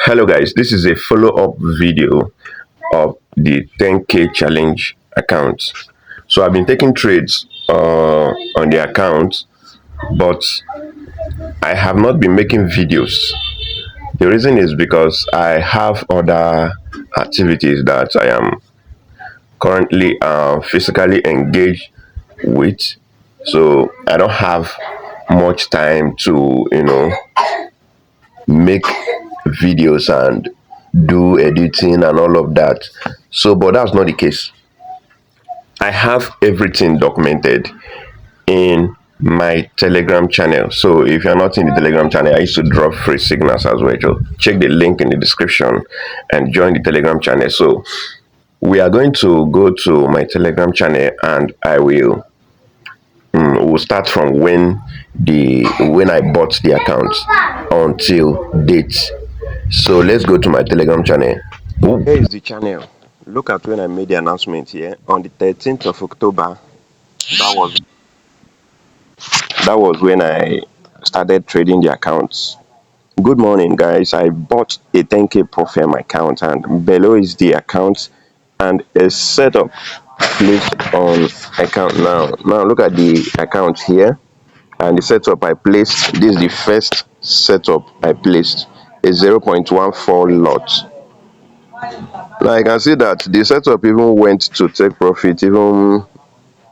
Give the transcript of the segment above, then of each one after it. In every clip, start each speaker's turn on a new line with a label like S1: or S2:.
S1: Hello guys, this is a follow-up video of the 10k challenge account. So I've been taking trades on the account, but I have not been making videos. The reason is because I have other activities that I am currently physically engaged with. So I don't have much time to make videos and do editing and all of that. So, but that's not the case. I have everything documented in my Telegram channel. So, if you're not in the Telegram channel, I used to drop free signals as well. So, check the link in the description and join the Telegram channel. So, we are going to go to my Telegram channel and I will we'll start from when I bought the account until date. So let's go to my Telegram channel. Here is the channel. Look at when I made the announcement here on the 13th of October. That was that was when I started trading the accounts. Good morning, guys. I bought a 10k profile my account, and below is the account and a setup placed on account now. Now look at the account here and the setup I placed. This is the first setup I placed, a 0.14 lot. Now I can see that the setup even went to take profit even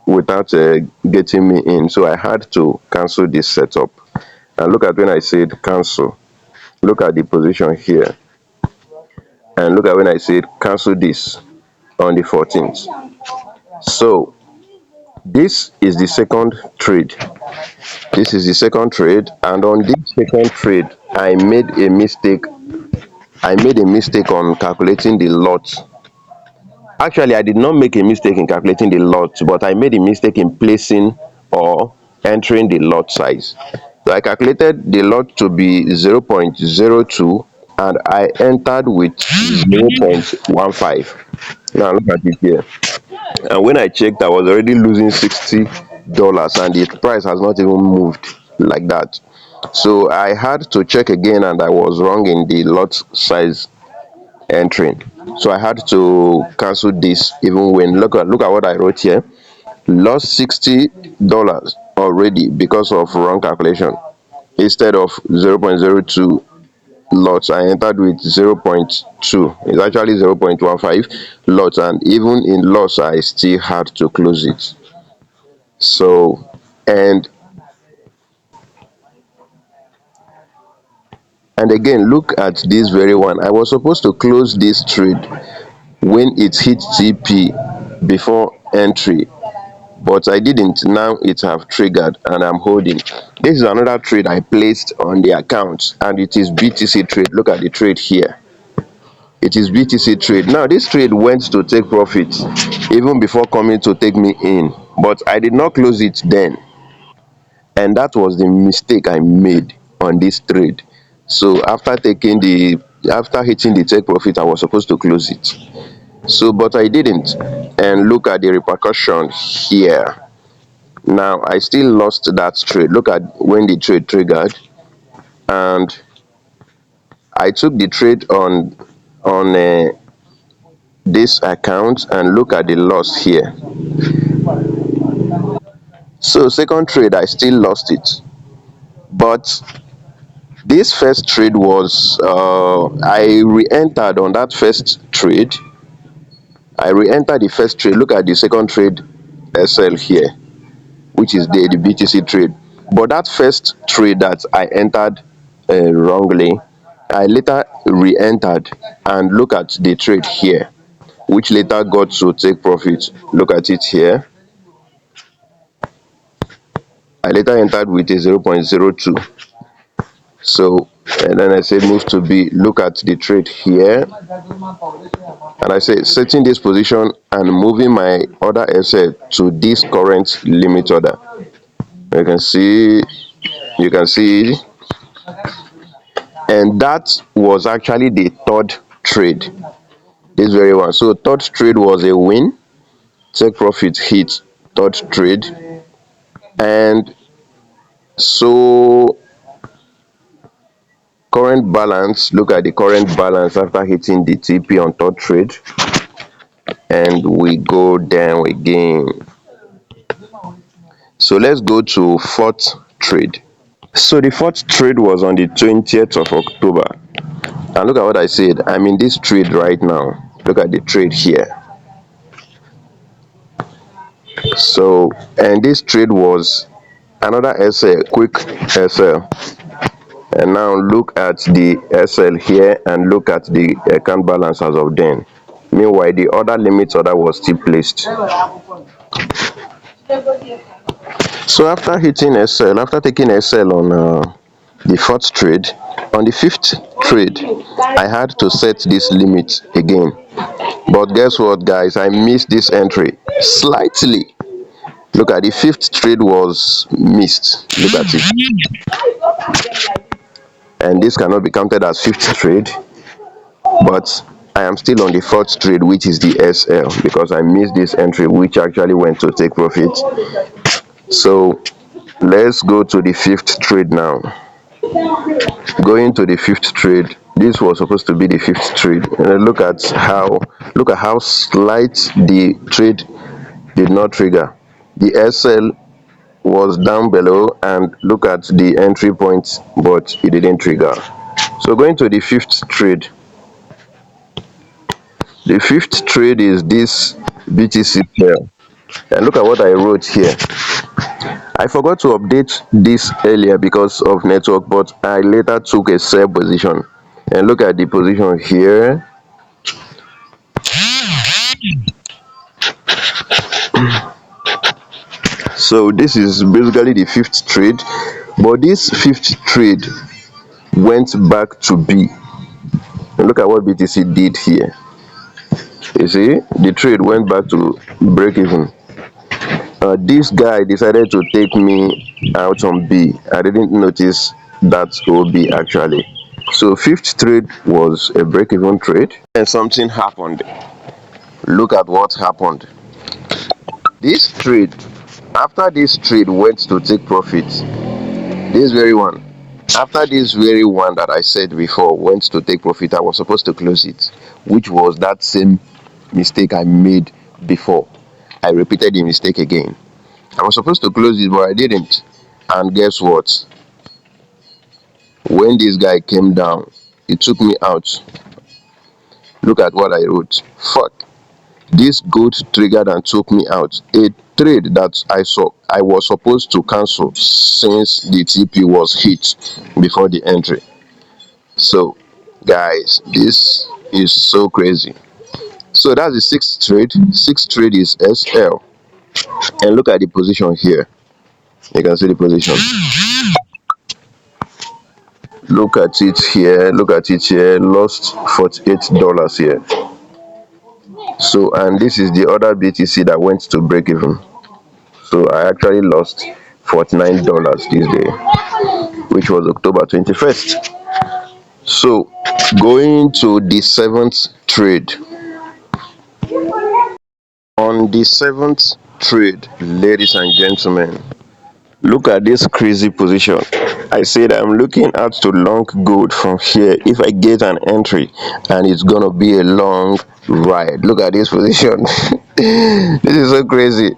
S1: without getting me in, so I had to cancel this setup. And look at when I said cancel, look at the position here, and look at when I said cancel this on the 14th. So this is the second trade. This is the second trade, and on this second trade I made a mistake on calculating the lot. Actually, I did not make a mistake in calculating the lot, but I made a mistake in placing or entering the lot size. So I calculated the lot to be 0.02 and I entered with 0.15. Now look at it here. And when I checked, I was already losing $60 and the price has not even moved like that. So I had to check again and I was wrong in the lot size entering. So I had to cancel this even when look at what I wrote here. Lost $60 already because of wrong calculation. Instead of 0.02 lots, I entered with 0.2. It's actually 0.15 lots, and even in loss I still had to close it. So and and again, look at this very one. I was supposed to close this trade when it hit TP before entry, but I didn't. Now it have triggered and I'm holding. This is another trade I placed on the account and it is BTC trade. Look at the trade here. It is BTC trade. Now this trade went to take profit even before coming to take me in, but I did not close it then, and that was the mistake I made on this trade. So after hitting the take profit, I was supposed to close it. So but I didn't, and look at the repercussion here. Now I still lost that trade. Look at when the trade triggered, and I took the trade on this account, and look at the loss here. So second trade I still lost it, but this first trade was I re-entered on that first trade. I re-entered the first trade. Look at the second trade SL here, which is the BTC trade. But that first trade that I entered wrongly, I later re-entered, and look at the trade here, which later got to take profit. Look at it here. I later entered with a 0.02. So and then I said move to B. Look at the trade here, and I say setting this position and moving my order asset to this current limit order. You can see, you can see, and that was actually the third trade. This very one. So third trade was a win. Take profit hit third trade, and so current balance. Look at the current balance after hitting the TP on third trade, and we go down again. So let's go to fourth trade. So the fourth trade was on the 20th of October, and look at what I said. I'm in this trade right now. Look at the trade here. So, and this trade was another SL, quick SL. And now look at the SL here and look at the account balance as of then. Meanwhile, the other limit order was still placed. So after hitting SL, after taking SL on the fourth trade, on the fifth trade, I had to set this limit again. But guess what, guys? I missed this entry slightly. Look at the fifth trade was missed. Look at it. And this cannot be counted as fifth trade, but I am still on the fourth trade, which is the SL, because I missed this entry which actually went to take profit. So let's go to the fifth trade now. Going to the fifth trade, this was supposed to be the fifth trade, and look at how slight the trade did not trigger. The SL was down below, and look at the entry point, but it didn't trigger. So going to the fifth trade, the fifth trade is this BTC pair, and look at what I wrote here. I forgot to update this earlier because of network, but I later took a sell position, and look at the position here. So this is basically the fifth trade, but this fifth trade went back to B, and look at what BTC did here. You see, the trade went back to break even. This guy decided to take me out on B. I didn't notice that OB actually. So fifth trade was a break-even trade, and something happened. Look at what happened. This trade, after this trade went to take profit, this very one, after this very one that I said before went to take profit, I was supposed to close it, which was that same mistake I made before. I repeated the mistake again. I was supposed to close it, but I didn't. And guess what? When this guy came down, he took me out. Look at what I wrote. Fuck. This goat triggered and took me out. A trade that I was supposed to cancel since the TP was hit before the entry. So, guys, this is so crazy. So that's the sixth trade. Sixth trade is SL. And look at the position here. You can see the position. Look at it here, look at it here. Lost $48 here. So, and this is the other BTC that went to break even. So I actually lost $49 this day, which was October 21st. So going to the seventh trade. On the seventh trade, ladies and gentlemen, look at this crazy position. I said I'm looking out to long gold from here if I get an entry, and it's gonna be a long ride. Look at this position. This is so crazy.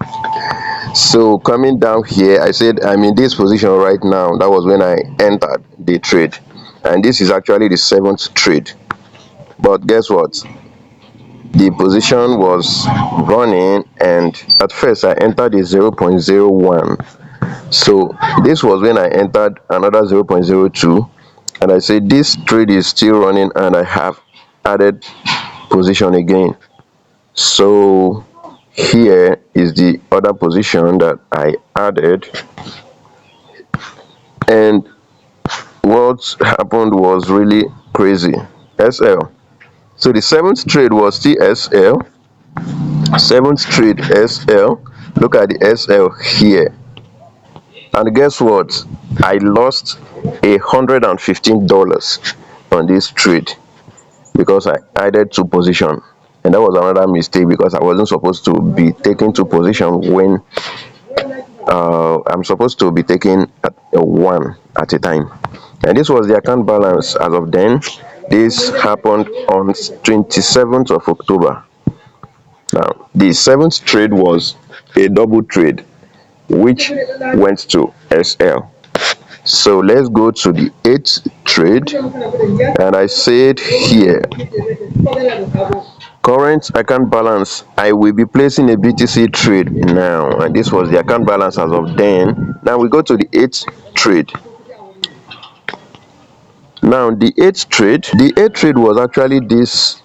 S1: So coming down here, I said I'm in this position right now. That was when I entered the trade, and this is actually the seventh trade. But guess what? The position was running, and at first I entered the 0.01. So this was when I entered another 0.02, and I said this trade is still running, and I have added position again. So here is the other position that I added, and what happened was really crazy. SL. So the seventh trade was still SL. Seventh trade SL. Look at the SL here. And guess what? I lost $115 on this trade because I added two position, and that was another mistake because I wasn't supposed to be taking two position when I'm supposed to be taking one at a time. And this was the account balance as of then. This happened on 27th of October. Now the seventh trade was a double trade which went to SL. So let's go to the eighth trade, and I said here, current account balance, I will be placing a BTC trade now, and this was the account balance as of then. Now we go to the eighth trade. Now the eighth trade was actually this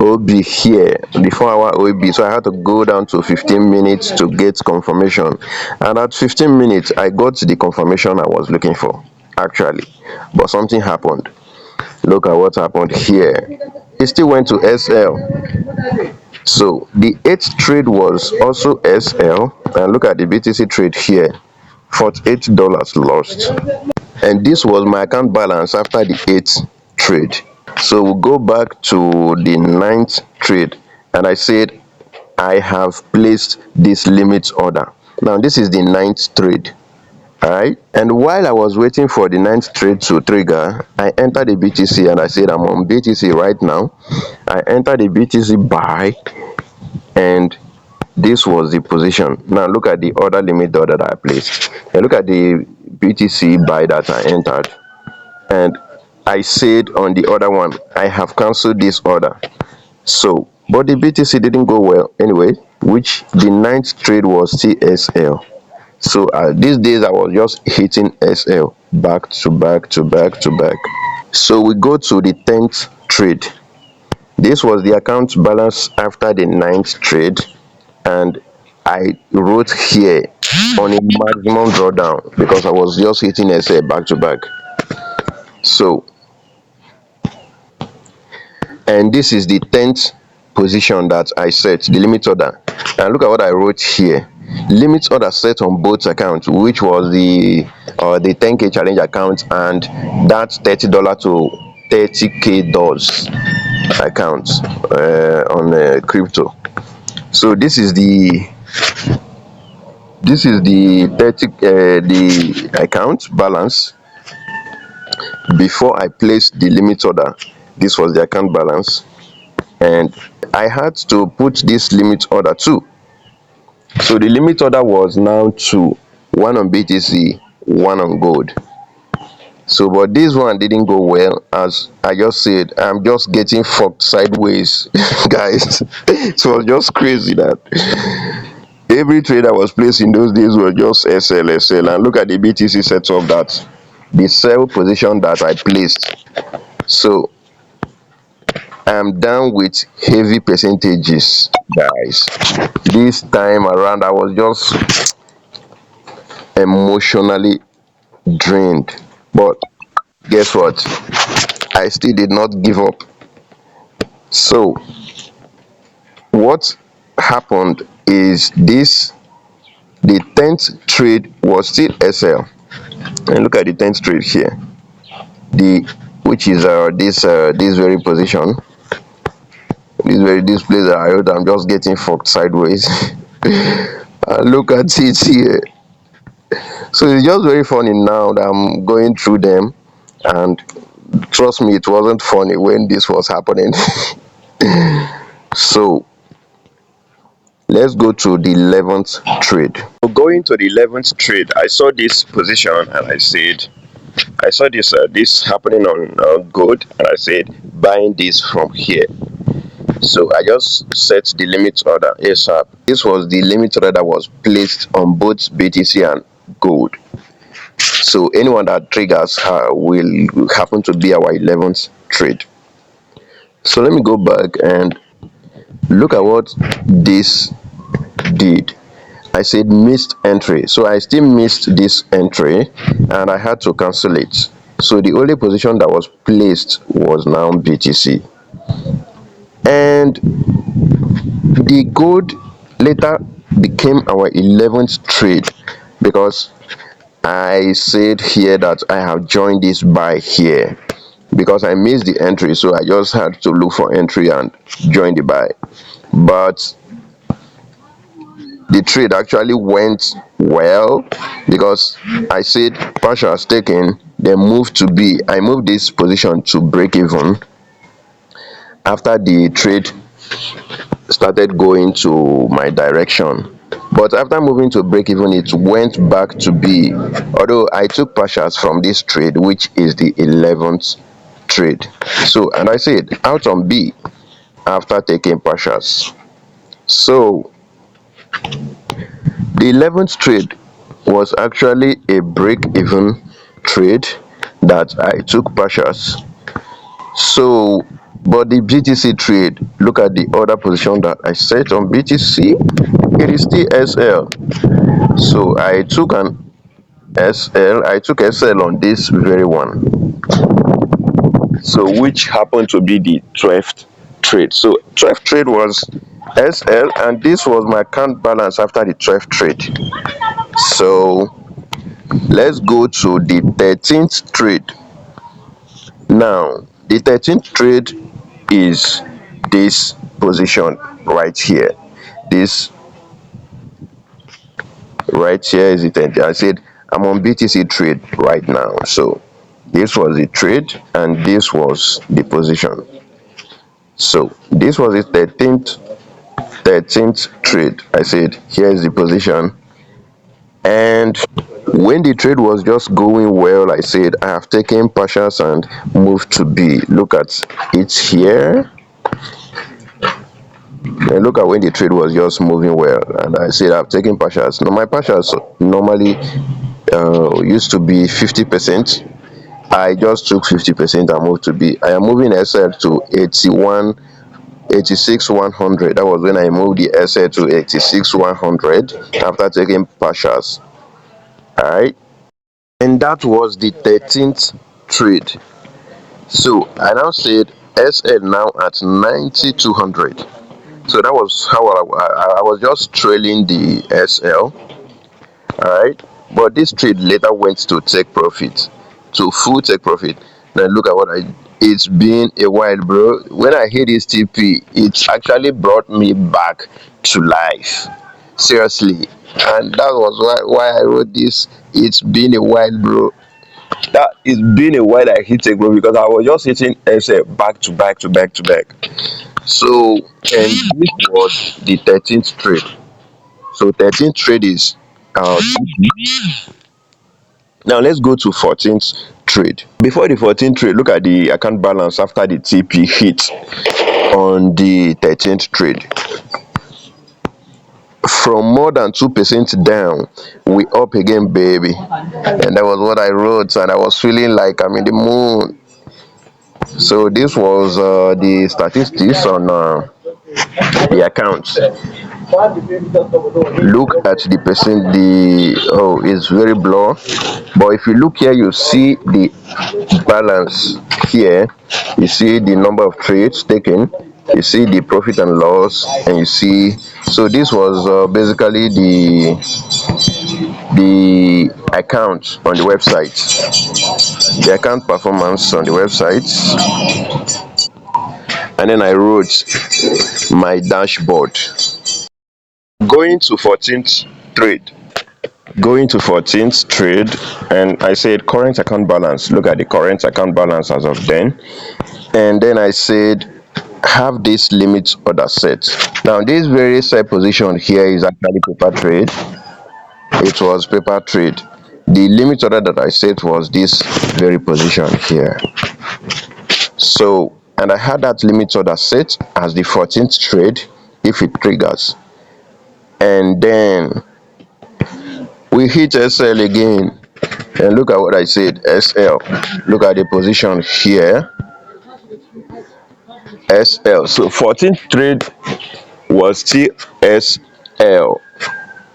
S1: OB here, the 4 hour OB. So I had to go down to 15 minutes to get confirmation, and at 15 minutes I got the confirmation I was looking for actually, but something happened. Look at what happened here. It still went to SL. So the eighth trade was also SL, and look at the BTC trade here, $48 lost. And this was my account balance after the eighth trade. So we'll go back to the ninth trade, and I said I have placed this limit order. Now this is the ninth trade. Alright, and while I was waiting for the ninth trade to trigger, I entered the BTC and I said I'm on BTC right now. I entered the BTC buy, and this was the position. Now look at the order limit order that I placed, and look at the BTC buy that I entered, and I said on the other one I have cancelled this order. So but the BTC didn't go well anyway, which the ninth trade was TSL. So these days I was just hitting SL back to back to back to back. So we go to the 10th trade. This was the account balance after the ninth trade, and I wrote here on a maximum drawdown because I was just hitting SL back to back. So, and this is the 10th position that I set, the limit order. And look at what I wrote here. Limit order set on both accounts, which was the 10K challenge account and that $30 to $30K dollars account on crypto. So this is the 30 the account balance before I placed the limit order. This was the account balance, and I had to put this limit order too. So the limit order was now two, one on BTC, one on gold. So but this one didn't go well. As I just said, I'm just getting fucked sideways guys. It was just crazy that every trade I was placed in those days was just SL. And look at the BTC setup, that the sell position that I placed. So I'm down with heavy percentages guys. This time around I was just emotionally drained, but guess what, I still did not give up. So what happened is this: the 10th trade was still SL, and look at the 10th trade here, the which is this very position, this place that I wrote, I'm just getting fucked sideways. And look at it here. So it's just very funny now that I'm going through them, and trust me, it wasn't funny when this was happening. So let's go to the 11th trade. So going to the 11th trade, I saw this position and I said, I saw this happening on gold, and I said buying this from here. So I just set the limit order ASAP. This was the limit order that was placed on both BTC and gold. So anyone that triggers will happen to be our 11th trade. So let me go back and look at what this did. I said missed entry, so I still missed this entry and I had to cancel it. So the only position that was placed was now BTC, and the gold later became our 11th trade because I said here that I have joined this buy here because I missed the entry, so I just had to look for entry and join the buy. But the trade actually went well because I said partial taken, then move to B. I moved this position to break even after the trade started going to my direction. But after moving to break even, it went back to B. Although I took partials from this trade, which is the 11th trade. So, and I said out on B after taking partials. So the 11th trade was actually a break even trade that I took partials. So, but the BTC trade, look at the other position that I set on BTC, it is still SL. So I took an I took SL on this very one. So which happened to be the 12th trade. So 12th trade was SL, and this was my account balance after the 12th trade. So let's go to the 13th trade. Now the 13th trade is this position right here. This right here is it. I said I'm on BTC trade right now. So this was the trade and this was the position. So this was the 13th trade. I said here's the position, and when the trade was just going well, I said I have taken partials and moved to B. Look at it here. And look at when the trade was just moving well, and I said I've taken partials. Now my partials normally used to be 50%. I just took 50% and moved to B. I am moving SL to 86 100. That was when I moved the SL to 86 100 after taking partials. All right, and that was the 13th trade. So I now said SL now at 90 200. So that was how I was just trailing the SL. All right, but this trade later went to take profit, to full take profit. Now look at what it's been a while, bro. When I hit this TP, it actually brought me back to life, seriously. And that was why I wrote this. It's been a while, bro. That it's been a while I hit take profit, because I was just hitting SL back to back to back to back. So, and this was the 13th trade. So 13th trade is now let's go to 14th trade. Before the 14th trade, look at the account balance after the TP hit on the 13th trade. From more than 2% down, we up again, baby. And that was what I wrote, and I was feeling like I'm in the moon. So this was the statistics on the accounts. Look at the percent. It's very blur, but if you look here, you see the balance here. You see the number of trades taken, you see the profit and loss, and you see. So this was basically the account on the website, the account performance on the website. And then I wrote my dashboard. Going to 14th trade. Going to 14th trade, and I said current account balance. Look at the current account balance as of then. And then I said have this limit order set. Now this very set position here is actually paper trade. It was paper trade. The limit order that I set was this very position here. So, and I had that limit order set as the 14th trade if it triggers. And then we hit SL again, and look at what I said, SL. Look at the position here, SL. So 14th trade was still SL,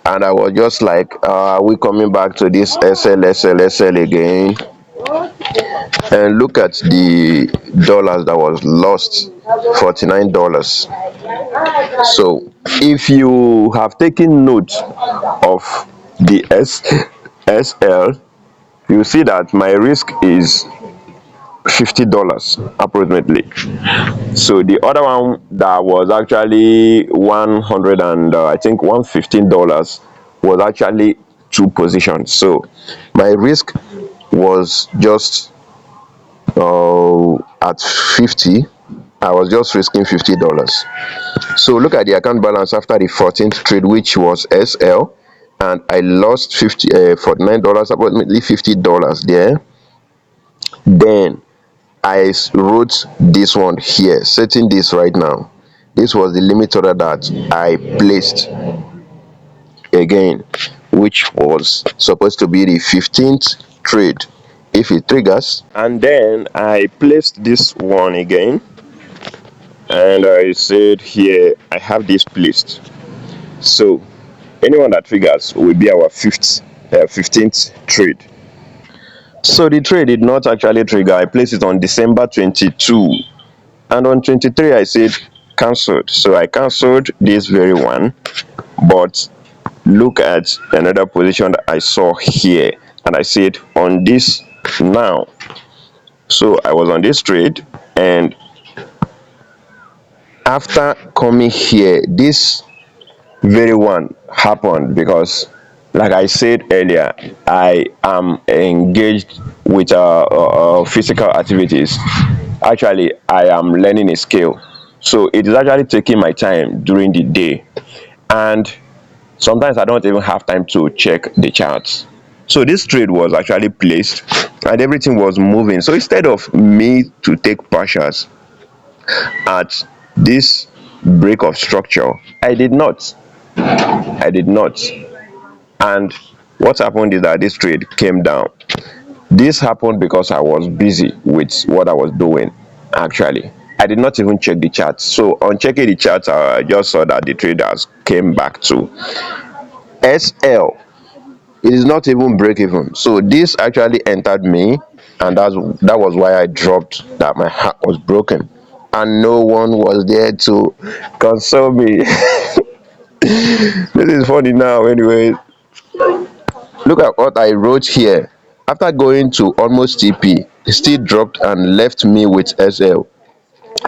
S1: and I was just like, are we coming back to this SL again? And look at the dollars that was lost, $49. So if you have taken note of the SL, you see that my risk is $50 approximately. So the other one that was actually 100 and I think $115 was actually two positions. So my risk was just at 50. I was just risking $50. So look at the account balance after the 14th trade, which was SL, and I lost $49, approximately $50 there. Then I wrote this one here, setting this right now. This was the limit order that I placed again, which was supposed to be the 15th trade if it triggers. And then I placed this one again, and I said here I have this placed. So anyone that triggers will be our 15th trade. So the trade did not actually trigger. I placed it on December 22, and on 23 I said cancelled. So I cancelled this very one, but look at another position that I saw here, and I said on this now. So I was on this trade, and after coming here, this very one happened because, like I said earlier, I am engaged with physical activities. Actually, I am learning a skill, so it is actually taking my time during the day, and sometimes I don't even have time to check the charts. So this trade was actually placed, and everything was moving. So instead of me to take partials at this break of structure, I did not. And what happened is that this trade came down. This happened because I was busy with what I was doing. Actually, I did not even check the chart. So on checking the chart, I just saw that the traders came back to SL. It is not even break even. So this actually entered me, and that was why I dropped, that my heart was broken and no one was there to console me. This is funny now. Anyway, look at what I wrote here. After going to almost TP, it still dropped and left me with SL.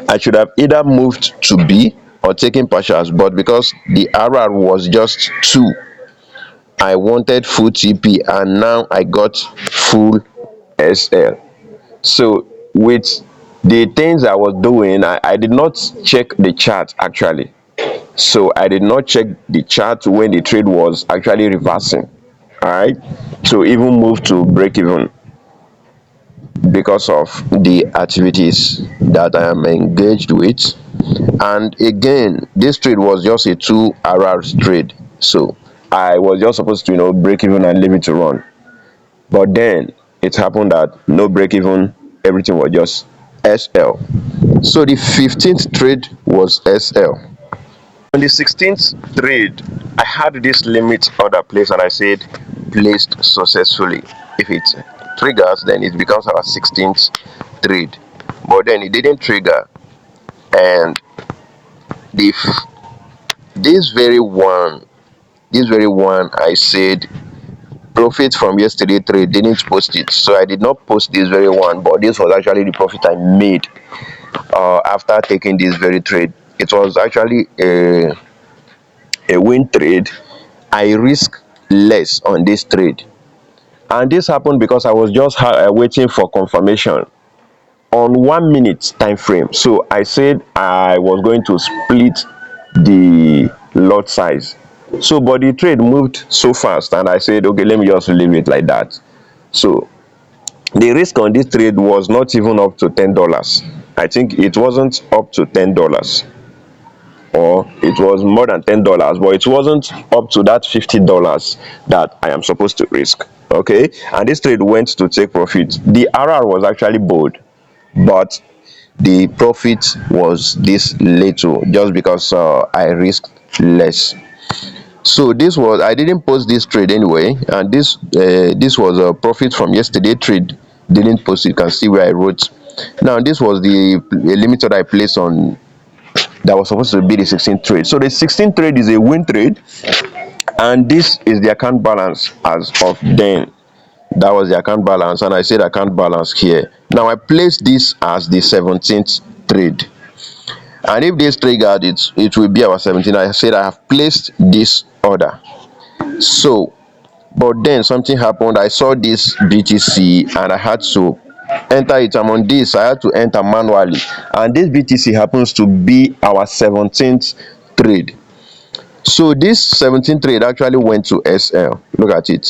S1: I should have either moved to B or taken partials, but because the RR was just 2, I wanted full TP, and now I got full SL. So with the things I was doing, I did not check the chart actually. So I did not check the chart when the trade was actually reversing. All right, to even move to break even because of the activities that I am engaged with. And again, this trade was just a 2 hour trade, so I was just supposed to break even and leave it to run. But then it happened that no break even, everything was just SL. So the 15th trade was SL. On the 16th trade, I had this limit order placed, and I said placed successfully. If it triggers, then it becomes our 16th trade. But then it didn't trigger, and the this very one, I said profit from yesterday trade, didn't post it. So I did not post this very one, but this was actually the profit I made after taking this very trade. It was actually a win trade. I risk less on this trade, and this happened because I was just waiting for confirmation on 1 minute time frame. So I said I was going to split the lot size. So but the trade moved so fast, and I said okay, let me just leave it like that. So the risk on this trade was not even up to $10. I think it wasn't up to $10, or it was more than $10, but it wasn't up to that $50 that I am supposed to risk. Okay, and this trade went to take profit. The RR was actually bold, but the profit was this little just because I risked less. So this was, I didn't post this trade anyway, and this was a profit from yesterday trade. Didn't post it. You can see where I wrote. Now this was the limit that I placed on, that was supposed to be the 16th trade. So the 16th trade is a win trade, and this is the account balance as of then. That was the account balance, and I said account balance here. Now I placed this as the 17th trade, and if this triggered, it will be our 17th. I said I have placed this order. So but then something happened. I saw this BTC and I had to enter it. I'm on this, I had to enter manually, and this BTC happens to be our 17th trade. So this 17th trade actually went to SL. Look at it,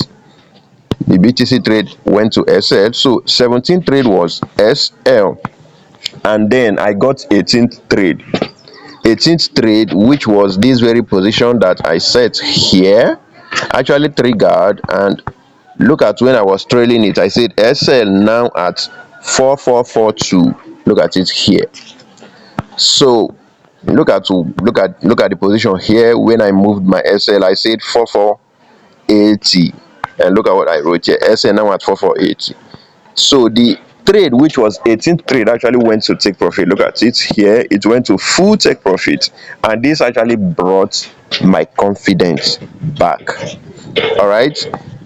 S1: the BTC trade went to SL. So 17th trade was SL, and then I got 18th trade. 18th trade, which was this very position that I set here, actually triggered. And look at when I was trailing it, I said SL now at 4442. Look at it here. So look at the position here. When I moved my SL, I said 4480, and look at what I wrote here, SL now at 4480. So the trade, which was 18th trade, actually went to take profit. Look at it here, it went to full take profit, and this actually brought my confidence back. All right,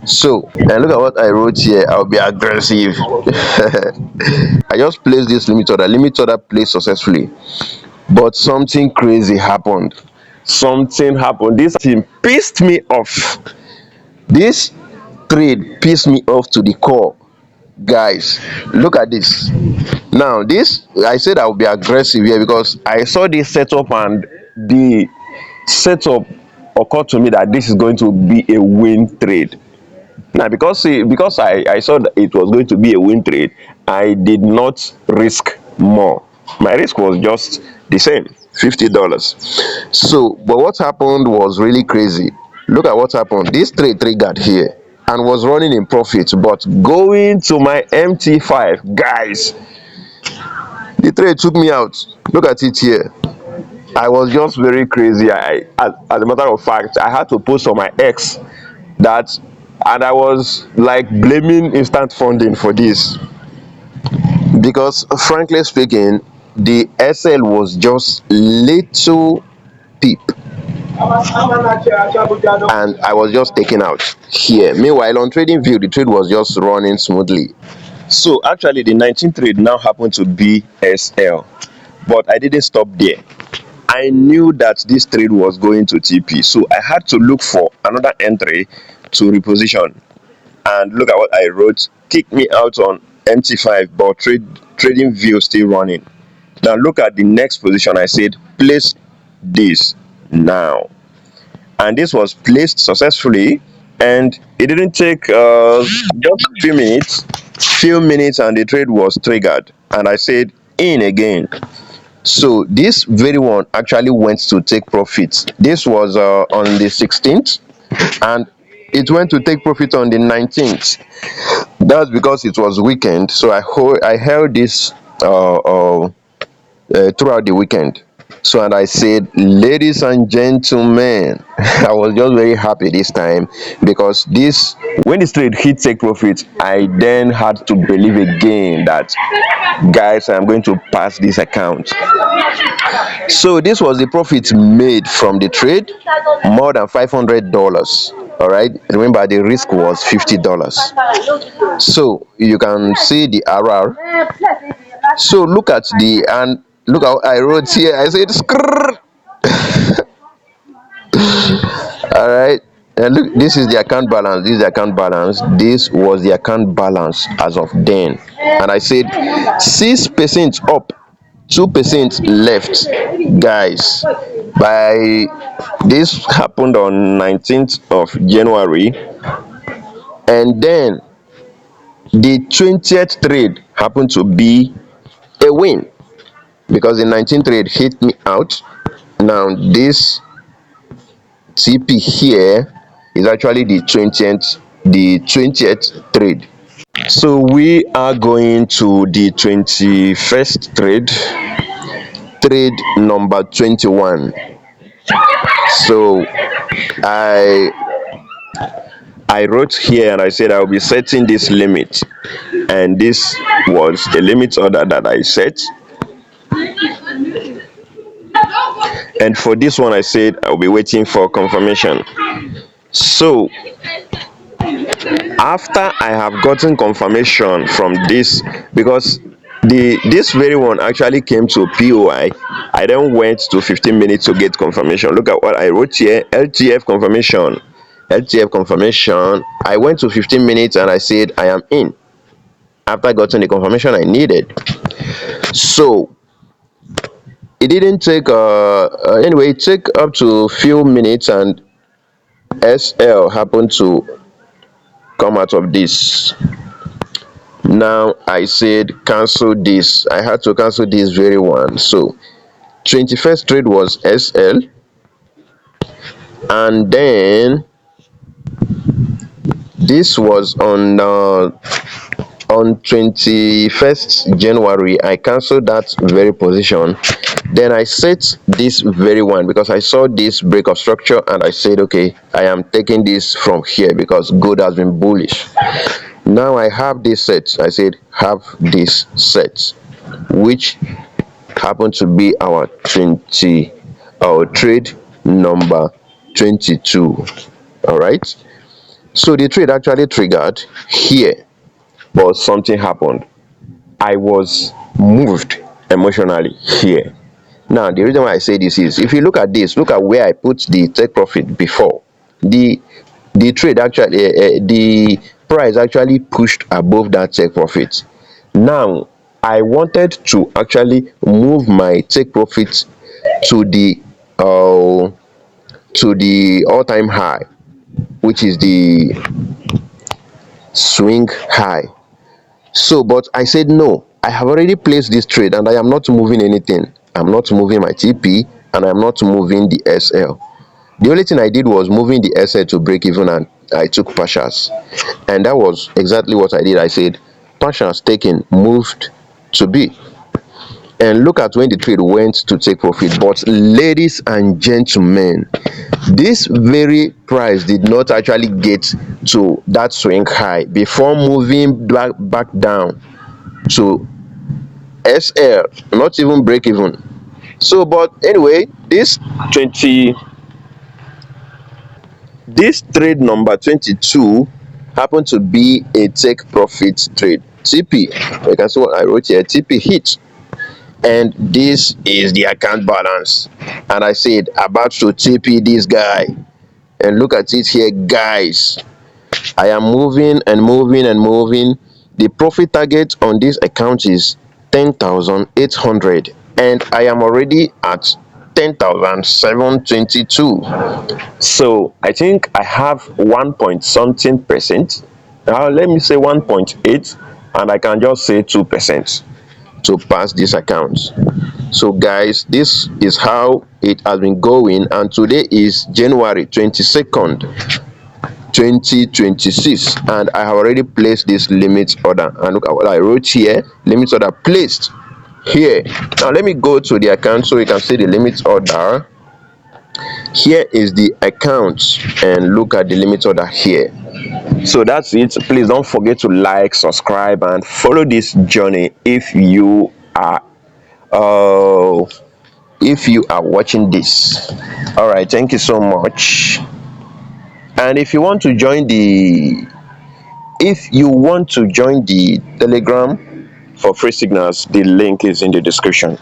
S1: so and look at what I wrote here, I'll be aggressive. I just placed this limit order placed successfully, but something crazy happened. Something happened, this thing pissed me off. This trade pissed me off to the core. Guys, look at this. Now this, I said I would be aggressive here because I saw this setup, and the setup occurred to me that this is going to be a win trade. Now because I saw that it was going to be a win trade, I did not risk more. My risk was just the same, $50. So but what happened was really crazy. Look at what happened. This trade triggered here and was running in profit, but going to my MT5, guys, the trade took me out. Look at it here. I was just very crazy. As a matter of fact, I had to post on my X that, and I was like blaming instant funding for this, because frankly speaking, the SL was just little peep, and I was just taken out here. Meanwhile, on TradingView, the trade was just running smoothly. So actually, the 19th trade now happened to be SL, but I didn't stop there. I knew that this trade was going to TP, so I had to look for another entry to reposition. And look at what I wrote: kick me out on MT5, but TradingView still running. Now look at the next position. I said place this now, and this was placed successfully, and it didn't take just few minutes, and the trade was triggered, and I said in again. So this very one actually went to take profit. This was on the 16th, and it went to take profit on the 19th. That's because it was weekend, so I held this throughout the weekend. So and I said, ladies and gentlemen, I was just very happy this time, because this, when this trade hit take profit, I then had to believe again that, guys, I'm going to pass this account. So this was the profit made from the trade, more than $500. All right, remember the risk was $50. So you can see the RR. So look at the, and look how I wrote here, I said skrrr. All right, and look, this is the account balance, this is the account balance, this was the account balance as of then, and I said 6% up, 2% left. Guys, by this happened on 19th of January, and then the 20th trade happened to be a win, because the 19th trade hit me out. Now this TP here is actually the 20th trade. So we are going to the 21st trade number 21. So I wrote here and I said I will be setting this limit, and this was the limit order that I set. And for this one, I said I'll be waiting for confirmation. So after I have gotten confirmation from this, because this very one actually came to POI, I then went to 15 minutes to get confirmation. Look at what I wrote here: LTF confirmation, LTF confirmation. I went to 15 minutes and I said I am in after getting the confirmation I needed. So it didn't take anyway, it took up to few minutes and SL happened to come out of this. Now I said cancel this. I had to cancel this very one. So 21st trade was SL, and then this was on 21st January. I cancelled that very position. Then I set this very one because I saw this break of structure and I said, okay, I am taking this from here because gold has been bullish. Now I have this set. I said have this set, which happened to be our trade number 22. All right. So the trade actually triggered here, but something happened. I was moved emotionally here. Now the reason why I say this is, if you look at this, look at where I put the take profit before. The trade actually the price actually pushed above that take profit. Now I wanted to actually move my take profit to the all-time high, which is the swing high. So but I said no, I have already placed this trade and I am not moving anything. I'm not moving my TP and I'm not moving the SL. The only thing I did was moving the SL to break even, and I took partials, and that was exactly what I did. I said partials taken, moved to B, and look at when the trade went to take profit. But ladies and gentlemen, this very price did not actually get to that swing high before moving back down to SL, not even break even. So but anyway, this trade number 22 happened to be a take profit trade. TP, you can see what I wrote here, TP hit, and this is the account balance, and I said about to TP this guy, and look at it here guys. I am moving and moving and moving. The profit target on this account is 10,800 and I am already at 10,722. So I think I have 1 point something percent. Now let me say 1.8, and I can just say 2% to pass this account. So guys, this is how it has been going, and today is January 22nd 2026, and I have already placed this limit order, and look at what I wrote here, limit order placed here. Now let me go to the account so you can see the limit order. Here is the account, and look at the limit order here. So that's it. Please don't forget to like, subscribe, and follow this journey if you are watching this. All right, thank you so much. And if you want to join the Telegram for free signals, the link is in the description.